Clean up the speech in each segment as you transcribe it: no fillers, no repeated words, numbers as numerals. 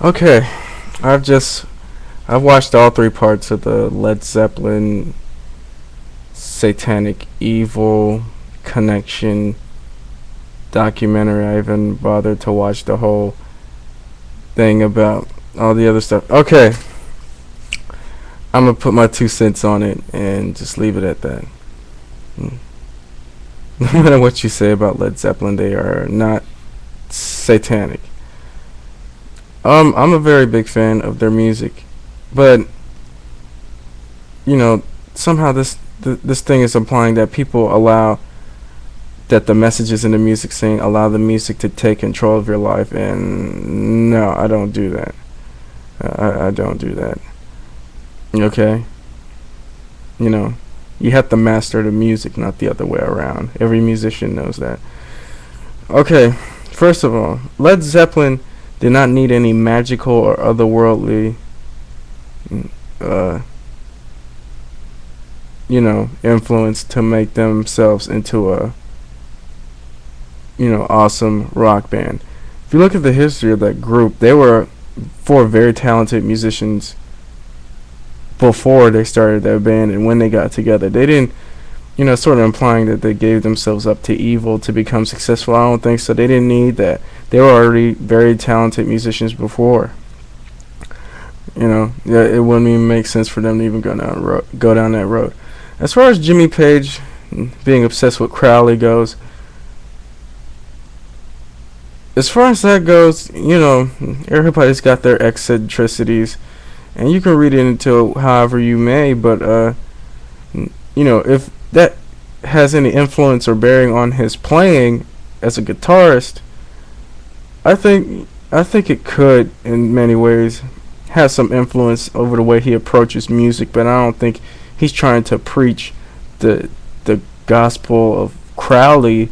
Okay, I've just I've watched all three parts of the Led Zeppelin Satanic Evil Connection documentary. I even bothered to watch the whole thing about all the other stuff. Okay, I'm gonna put my 2 cents on it and just leave it at that. Mm. No matter what you say about Led Zeppelin, they are not satanic. I'm a very big fan of their music, but you know, somehow this thing is implying that people allow that the messages in the music saying allow the music to take control of your life, and no, I don't do that. I don't do that. Okay, you know, you have to master the music, not the other way around. Every musician knows that. Okay, first of all, Led Zeppelin did not need any magical or otherworldly, uh, influence to make themselves into a, awesome rock band. If you look at the history of that group, they were four very talented musicians before they started that band, and when they got together, they didn't, sort of implying that they gave themselves up to evil to become successful. I don't think so. They didn't need that. They were already very talented musicians before. Yeah, it wouldn't even make sense for them to even go down that road. As far as Jimmy Page being obsessed with Crowley goes, as far as that goes, everybody's got their eccentricities, and you can read it into however you may, but if that has any influence or bearing on his playing as a guitarist, I think it could in many ways have some influence over the way he approaches music, but I don't think he's trying to preach the gospel of Crowley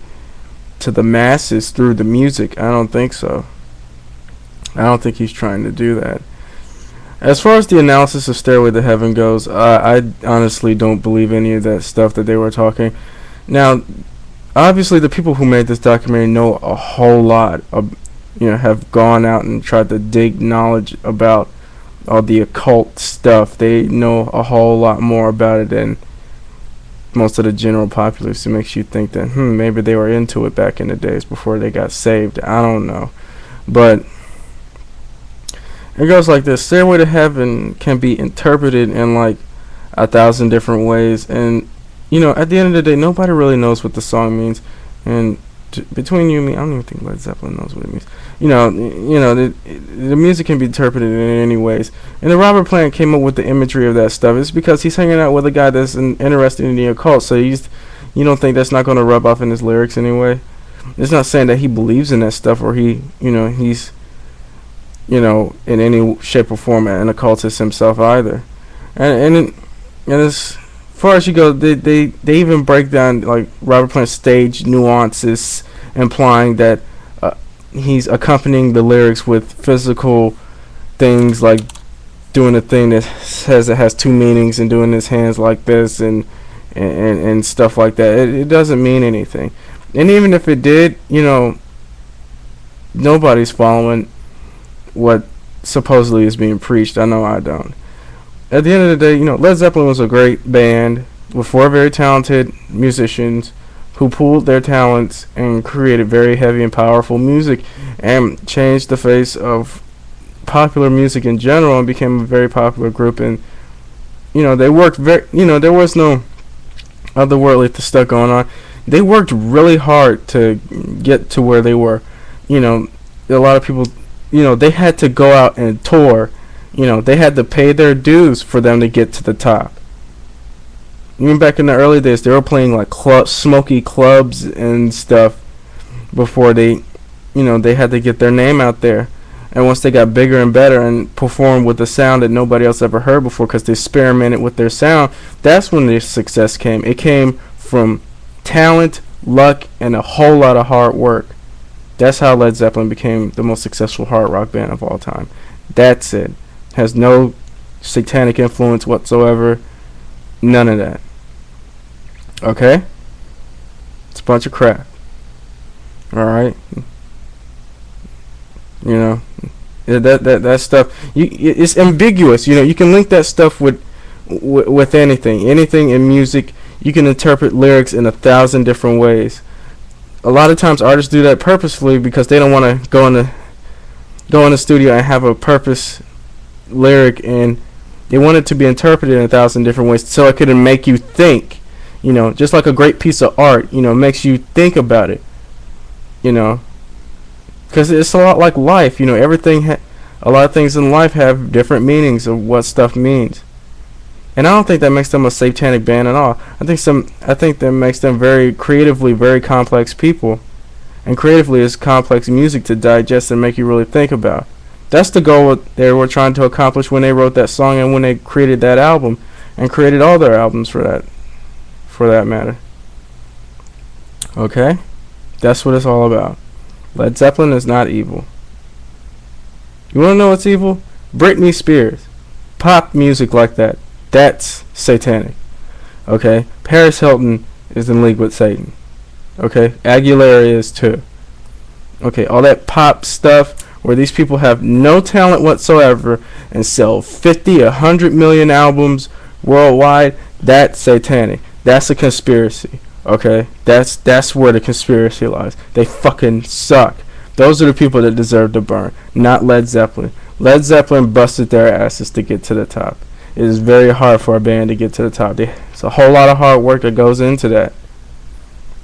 to the masses through the music. I don't think so. I don't think he's trying to do that. As far as the analysis of Stairway to Heaven goes, I honestly don't believe any of that stuff that they were talking. Now, obviously, the people who made this documentary know a whole lot of, have gone out and tried to dig knowledge about all the occult stuff. They know a whole lot more about it than most of the general populace. It makes you think that, maybe they were into it back in the days before they got saved. I don't know. But it goes like this. Stairway to Heaven can be interpreted in like 1,000 different ways, and at the end of the day, nobody really knows what the song means. And between you and me, I don't even think Led Zeppelin knows what it means. The music can be interpreted in any ways. And the Robert Plant came up with the imagery of that stuff. It's because he's hanging out with a guy that's interested in the occult, so you don't think that's not going to rub off in his lyrics anyway. It's not saying that he believes in that stuff or he's in any shape or form an occultist himself either. And as far as you go, they even break down like Robert Plant's stage nuances, implying that he's accompanying the lyrics with physical things, like doing a thing that says it has two meanings and doing his hands like this and stuff like that. It doesn't mean anything. And even if it did, nobody's following what supposedly is being preached. I know I don't. At the end of the day, Led Zeppelin was a great band with four very talented musicians who pooled their talents and created very heavy and powerful music and changed the face of popular music in general and became a very popular group. And they worked very, there was no otherworldly stuff going on. They worked really hard to get to where they were. A lot of people, they had to go out and tour. They had to pay their dues for them to get to the top. Even back in the early days, they were playing like smoky clubs and stuff before they had to get their name out there. And once they got bigger and better and performed with a sound that nobody else ever heard before because they experimented with their sound, that's when their success came. It came from talent, luck, and a whole lot of hard work. That's how Led Zeppelin became the most successful hard rock band of all time. That's it. Has no satanic influence whatsoever. None of that. Okay? It's a bunch of crap. Alright? That stuff, it's ambiguous. You can link that stuff with anything in music. You can interpret lyrics in 1,000 different ways. A lot of times artists do that purposefully because they don't want to go in the studio and have a purpose lyric, and they want it to be interpreted in 1,000 different ways so it could make you think. Just like a great piece of art, makes you think about it. Because it's a lot like life. A lot of things in life have different meanings of what stuff means. And I don't think that makes them a satanic band at all. I think that makes them very creatively very complex people. And creatively is complex music to digest and make you really think about. That's the goal they were trying to accomplish when they wrote that song and when they created that album and created all their albums for that matter. Okay? That's what it's all about. Led Zeppelin is not evil. You want to know what's evil? Britney Spears. Pop music like that. That's satanic. Okay? Paris Hilton is in league with Satan. Okay? Aguilera is too. Okay? All that pop stuff where these people have no talent whatsoever and sell 50, 100 million albums worldwide, that's satanic. That's a conspiracy. Okay? That's where the conspiracy lies. They fucking suck. Those are the people that deserve to burn, not Led Zeppelin. Led Zeppelin busted their asses to get to the top. It is very hard for a band to get to the top. It's a whole lot of hard work that goes into that.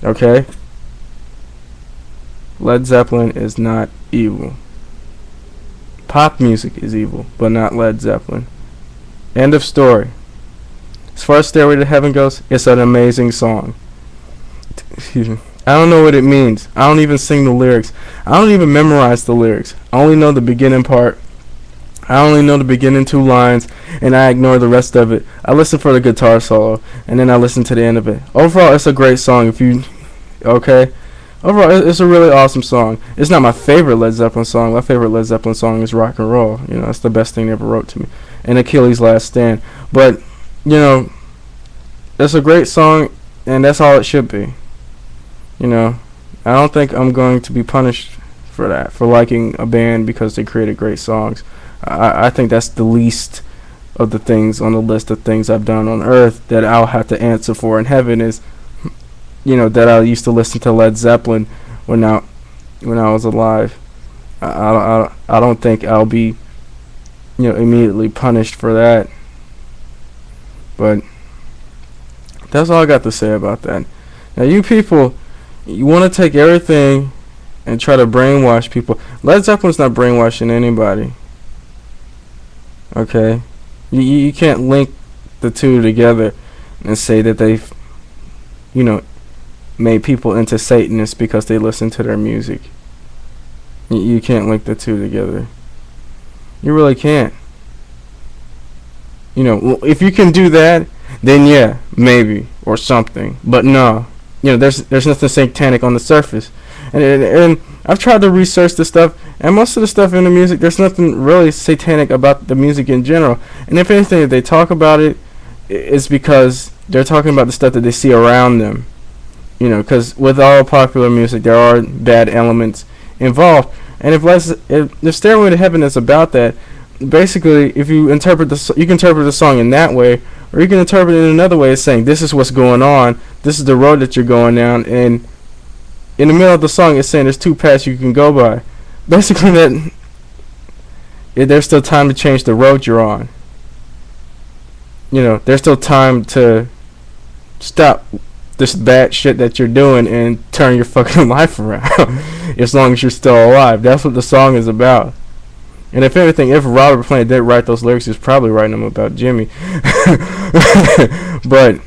Okay? Led Zeppelin is not evil. Pop music is evil, but not Led Zeppelin. End of story. As far as Stairway to Heaven goes, it's an amazing song. Excuse me. I don't know what it means. I don't even sing the lyrics. I don't even memorize the lyrics. I only know the beginning part. I only know the beginning 2 lines, and I ignore the rest of it. I listen for the guitar solo, and then I listen to the end of it. Overall, it's a great song. Okay? Overall, it's a really awesome song. It's not my favorite Led Zeppelin song. My favorite Led Zeppelin song is Rock and Roll. That's the best thing they ever wrote to me. And Achilles' Last Stand. But, it's a great song, and that's all it should be. I don't think I'm going to be punished for that, for liking a band because they created great songs. I think that's the least of the things on the list of things I've done on earth that I'll have to answer for in heaven is, that I used to listen to Led Zeppelin when I was alive. I don't think I'll be, immediately punished for that. But that's all I got to say about that. Now, you people, you want to take everything and try to brainwash people. Led Zeppelin's not brainwashing anybody. Okay? You can't link the two together and say that they've, made people into Satanists because they listen to their music. You can't link the two together. You really can't. If you can do that, then yeah, maybe, or something. But no. There's nothing satanic on the surface. And I've tried to research this stuff, and most of the stuff in the music, there's nothing really satanic about the music in general. And if anything, if they talk about it, it's because they're talking about the stuff that they see around them. Because with all popular music, there are bad elements involved. And if Stairway to Heaven is about that, basically, if you interpret you can interpret the song in that way, or you can interpret it in another way as saying, this is what's going on, this is the road that you're going down, and in the middle of the song it's saying there's 2 paths you can go by. Basically, there's still time to change the road you're on. There's still time to stop this bad shit that you're doing and turn your fucking life around. As long as you're still alive. That's what the song is about. And if anything, if Robert Plant did write those lyrics, he's probably writing them about Jimmy. But,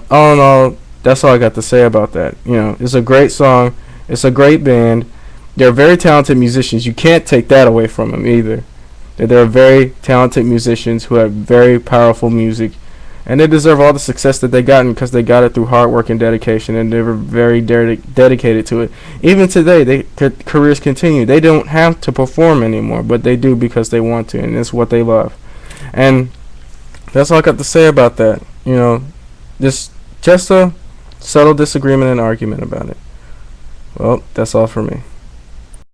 all in all, that's all I got to say about that. It's a great song. It's a great band. They're very talented musicians. You can't take that away from them either. They're very talented musicians who have very powerful music. And they deserve all the success that they gotten because they got it through hard work and dedication, and they were very dedicated to it. Even today, their careers continue. They don't have to perform anymore, but they do because they want to, and it's what they love. And that's all I got to say about that. Just a subtle disagreement and argument about it. Well, that's all for me.